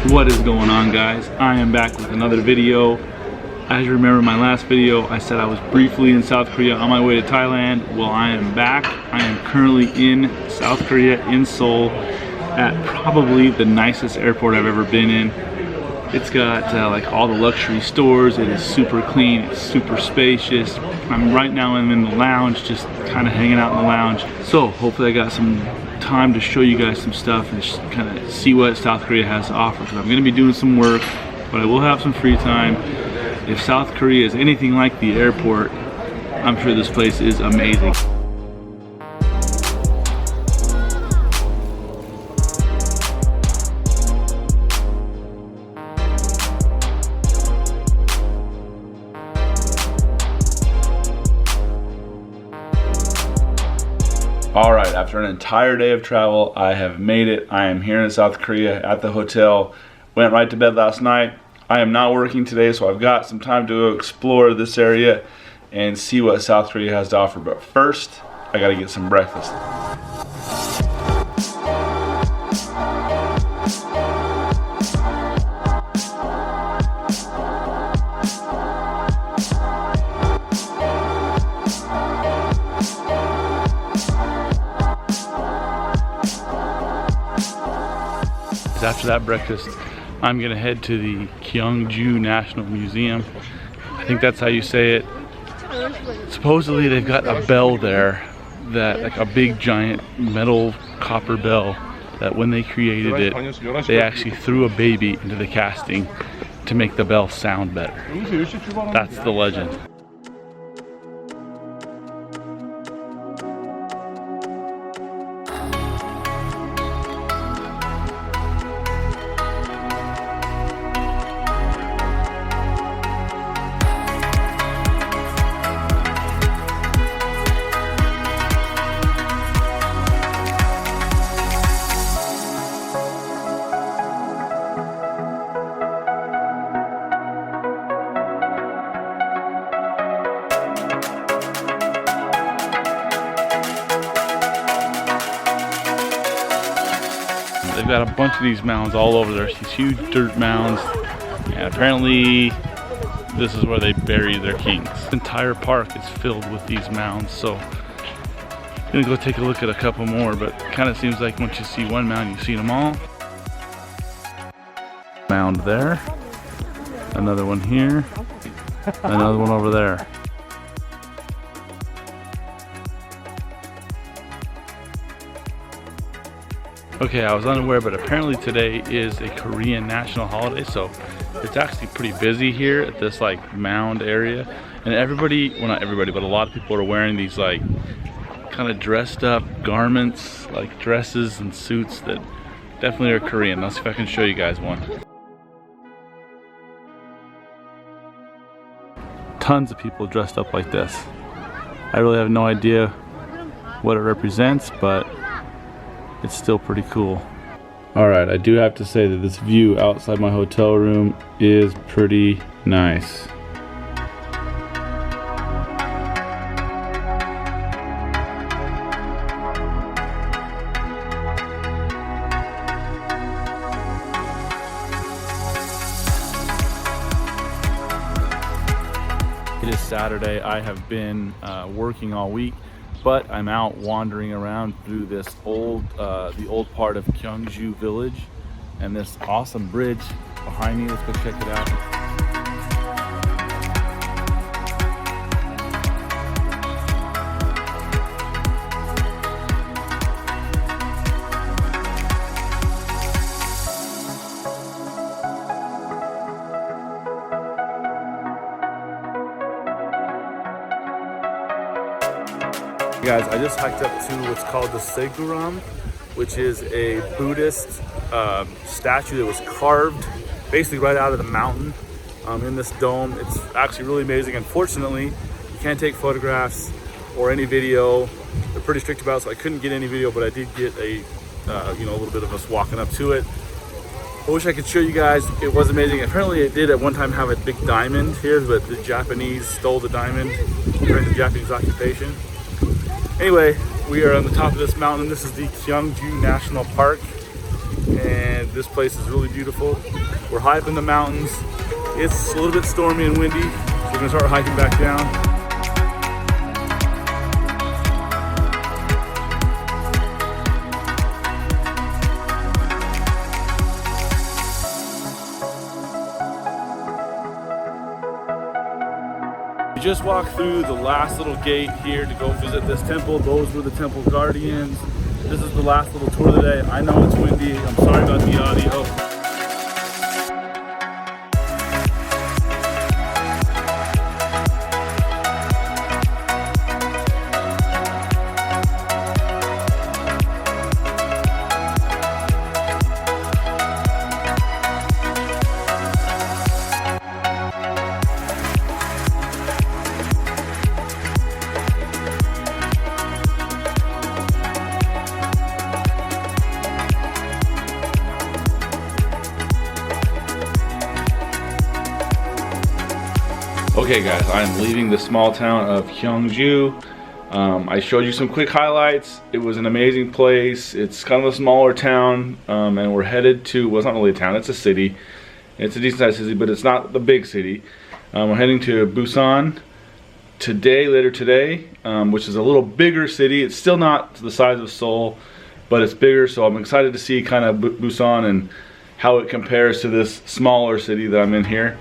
What is going on, guys? I am back with another video. As you remember my last video, I said I was briefly in South Korea on my way to Thailand. Well, I am back. I am currently in South Korea, in Seoul, at probably the nicest airport I've ever been in. It's got like all the luxury stores. It is super clean, it's super spacious. Right now I'm in the lounge, just kind of hanging out in the lounge. So hopefully I got some time to show you guys some stuff and just kind of see what South Korea has to offer, because I'm going to be doing some work, but I will have some free time. If South Korea is anything like the airport, I'm sure this place is amazing. Alright, after an entire day of travel, I have made it. I am here in South Korea at the hotel. Went right to bed last night. I am not working today, so I've got some time to explore this area and see what South Korea has to offer. But first, I gotta get some breakfast. After that breakfast, I'm gonna head to the Cheongju National Museum. I think that's how you say it. Supposedly they've got a bell there, that like a big giant metal copper bell, that when they created it, they actually threw a baby into the casting to make the bell sound better. That's the legend. They've got a bunch of these mounds all over there. These huge dirt mounds, and apparently this is where they bury their kings. The entire park is filled with these mounds, so I'm gonna go take a look at a couple more, but it kind of seems like once you see one mound, you've seen them all. Mound there, another one here, another one over there. Okay, I was unaware, but apparently today is a Korean national holiday, so it's actually pretty busy here at this like mound area. And everybody, well not everybody, but a lot of people are wearing these like kind of dressed up garments, like dresses and suits that definitely are Korean. Let's see if I can show you guys one. Tons of people dressed up like this. I really have no idea what it represents, but it's still pretty cool. Alright, I do have to say that this view outside my hotel room is pretty nice. It is Saturday. I have been working all week, but I'm out wandering around through this old, the old part of Cheongju Village, and this awesome bridge behind me. Let's go check it out. Guys, I just hiked up to what's called the Seguram, which is a Buddhist statue that was carved basically right out of the mountain in this dome. It's actually really amazing. Unfortunately, you can't take photographs or any video. They're pretty strict about it, so I couldn't get any video, but I did get a a little bit of us walking up to it. I wish I could show you guys. It was amazing. Apparently it did at one time have a big diamond here, but the Japanese stole the diamond during the Japanese occupation. Anyway, we are on the top of this mountain. This is the Cheongju National Park. and this place is really beautiful. We're high up in the mountains. It's a little bit stormy and windy, so we're gonna start hiking back down. We just walked through the last little gate here to go visit this temple. Those were the temple guardians. This is the last little tour of the day. I know it's windy. I'm sorry about the audio. Okay guys, I'm leaving the small town of Cheongju. I showed you some quick highlights. It was an amazing place. It's kind of a smaller town, and we're headed to, well, it's not really a town, it's a city. It's a decent sized city, but it's not the big city. We're heading to Busan later today, which is a little bigger city. It's still not the size of Seoul, but it's bigger, so I'm excited to see kind of Busan and how it compares to this smaller city that I'm in here.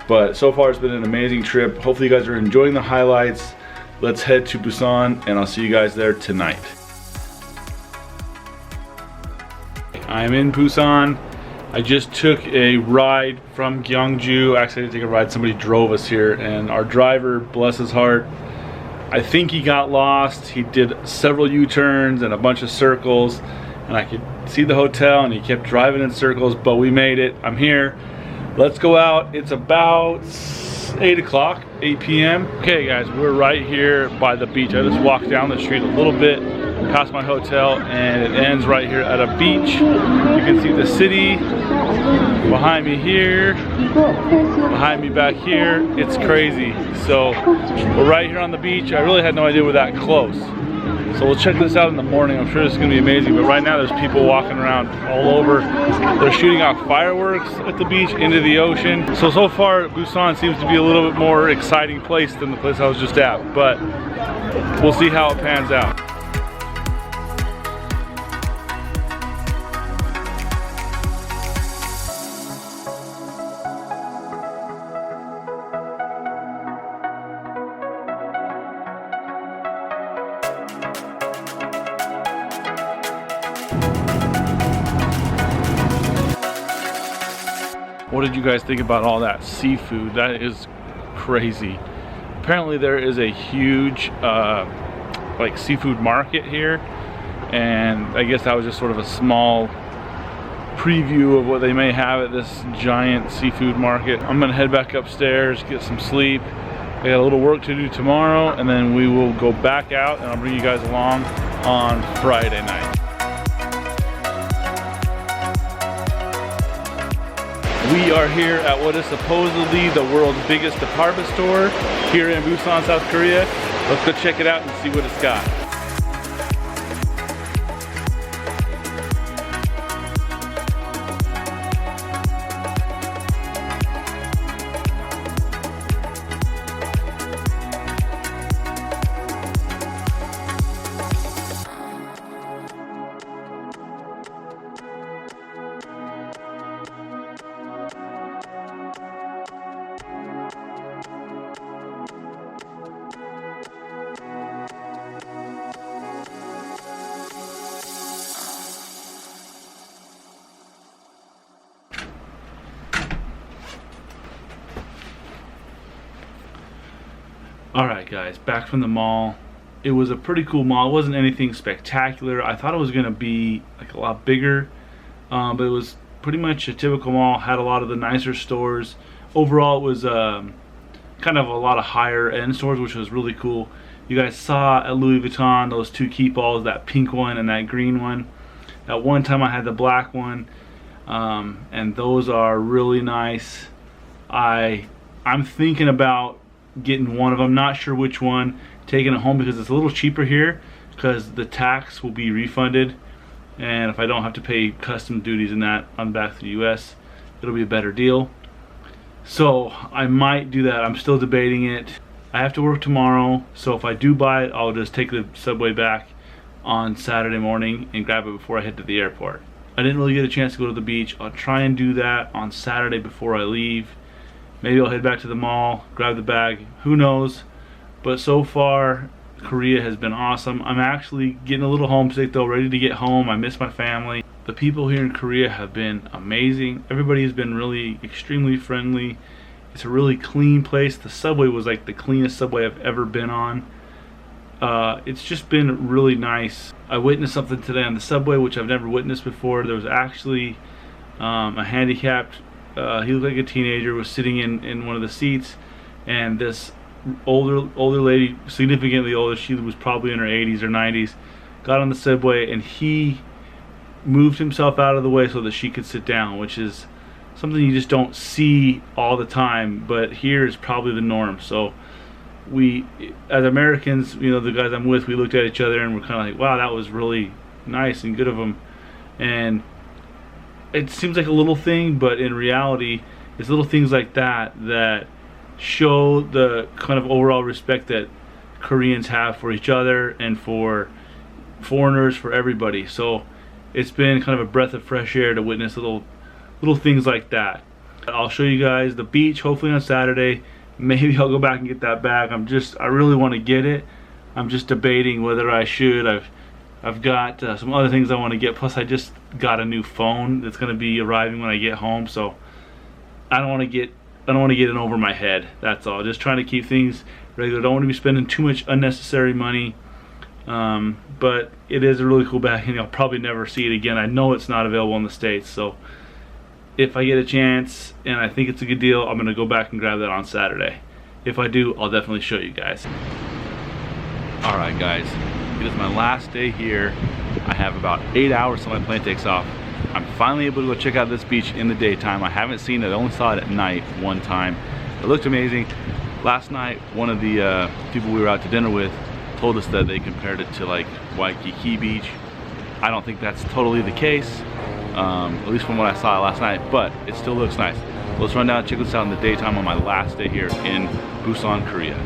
But so far it's been an amazing trip. Hopefully you guys are enjoying the highlights. Let's head to Busan and I'll see you guys there tonight. I'm in Busan. I just took a ride from Cheongju. Actually I didn't take a ride, somebody drove us here, and our driver, bless his heart, I think he got lost. He did several U-turns and a bunch of circles, and I could see the hotel and he kept driving in circles, but we made it. I'm here. Let's go out. It's about 8 o'clock, 8 p.m. Okay guys, we're right here by the beach. I just walked down the street a little bit past my hotel and it ends right here at a beach. You can see the city behind me here, behind me back here. It's crazy. So we're right here on the beach. I really had no idea we're that close. So we'll check this out in the morning. I'm sure it's gonna be amazing, but right now there's people walking around all over. They're shooting off fireworks at the beach into the ocean. So far Busan seems to be a little bit more exciting place than the place I was just at, but we'll see how it pans out. What did you guys think about all that seafood? That is crazy. Apparently there is a huge like seafood market here, and I guess that was just sort of a small preview of what they may have at this giant seafood market. I'm gonna head back upstairs, get some sleep. I got a little work to do tomorrow, and then we will go back out and I'll bring you guys along on Friday night. We are here at what is supposedly the world's biggest department store here in Busan, South Korea. Let's go check it out and see what it's got. Alright guys, back from the mall. It was a pretty cool mall. It wasn't anything spectacular. I thought it was going to be like a lot bigger, but it was pretty much a typical mall. Had a lot of the nicer stores. Overall it was kind of a lot of higher end stores, which was really cool. You guys saw at Louis Vuitton those two keep balls, that pink one and that green one. At one time I had the black one, and those are really nice. I'm thinking about getting one of them, not sure which one, taking it home because it's a little cheaper here because the tax will be refunded and if I don't have to pay custom duties and that on back to the US, it'll be a better deal. So I might do that. I'm still debating it. I have to work tomorrow, so if I do buy it, I'll just take the subway back on Saturday morning and grab it before I head to the airport. I didn't really get a chance to go to the beach. I'll try and do that on Saturday before I leave. Maybe I'll head back to the mall, grab the bag, who knows. But so far, Korea has been awesome. I'm actually getting a little homesick though, ready to get home. I miss my family. The people here in Korea have been amazing. Everybody has been really extremely friendly. It's a really clean place. The subway was like the cleanest subway I've ever been on. It's just been really nice. I witnessed something today on the subway which I've never witnessed before. There was actually a handicapped, he looked like a teenager, was sitting in one of the seats, and this older lady, significantly older, she was probably in her 80s or 90s, got on the subway and he moved himself out of the way so that she could sit down, which is something you just don't see all the time, but here is probably the norm. So we, as Americans, you know, the guys I'm with, we looked at each other and we're kind of like, wow, that was really nice and good of them. And it seems like a little thing, but in reality, it's little things like that that show the kind of overall respect that Koreans have for each other and for foreigners, for everybody. So it's been kind of a breath of fresh air to witness little things like that. I'll show you guys the beach hopefully on Saturday. Maybe I'll go back and get that bag. I really want to get it. I'm just debating whether I should. I've got some other things I want to get, plus I just got a new phone that's going to be arriving when I get home, so I don't want to get in over my head. That's all. Just trying to keep things regular. Don't want to be spending too much unnecessary money. But it is a really cool bag, and I'll probably never see it again. I know it's not available in the States, so if I get a chance and I think it's a good deal, I'm gonna go back and grab that on Saturday. If I do, I'll definitely show you guys. All right, guys, it is my last day here. I have about 8 hours till my plane takes off. I'm finally able to go check out this beach in the daytime. I haven't seen it, I only saw it at night one time. It looked amazing. Last night, one of the people we were out to dinner with told us that they compared it to like Waikiki Beach. I don't think that's totally the case, at least from what I saw last night, but it still looks nice. So let's run down and check this out in the daytime on my last day here in Busan, Korea.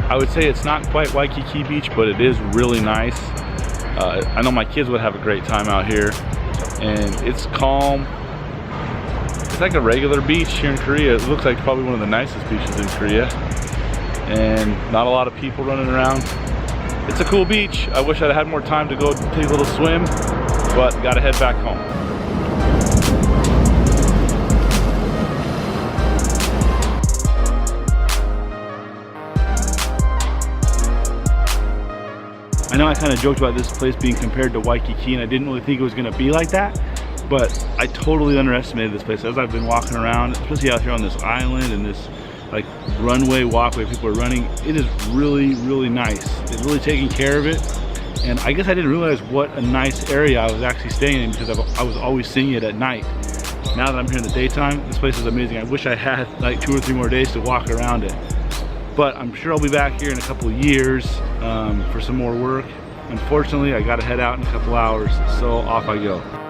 I would say it's not quite Waikiki Beach, but it is really nice. I know my kids would have a great time out here, and it's calm. It's like a regular beach here in Korea. It looks like probably one of the nicest beaches in Korea, and not a lot of people running around. It's a cool beach. I wish I'd had more time to go take a little swim, but gotta head back home. I know I kind of joked about this place being compared to Waikiki, and I didn't really think it was going to be like that, but I totally underestimated this place. As I've been walking around, especially out here on this island and this like runway walkway people are running, it is really, really nice. It's really taking care of it, and I guess I didn't realize what a nice area I was actually staying in because I was always seeing it at night. Now that I'm here in the daytime, this place is amazing. I wish I had like 2 or 3 more days to walk around it. But I'm sure I'll be back here in a couple of years for some more work. Unfortunately, I gotta head out in a couple hours, so off I go.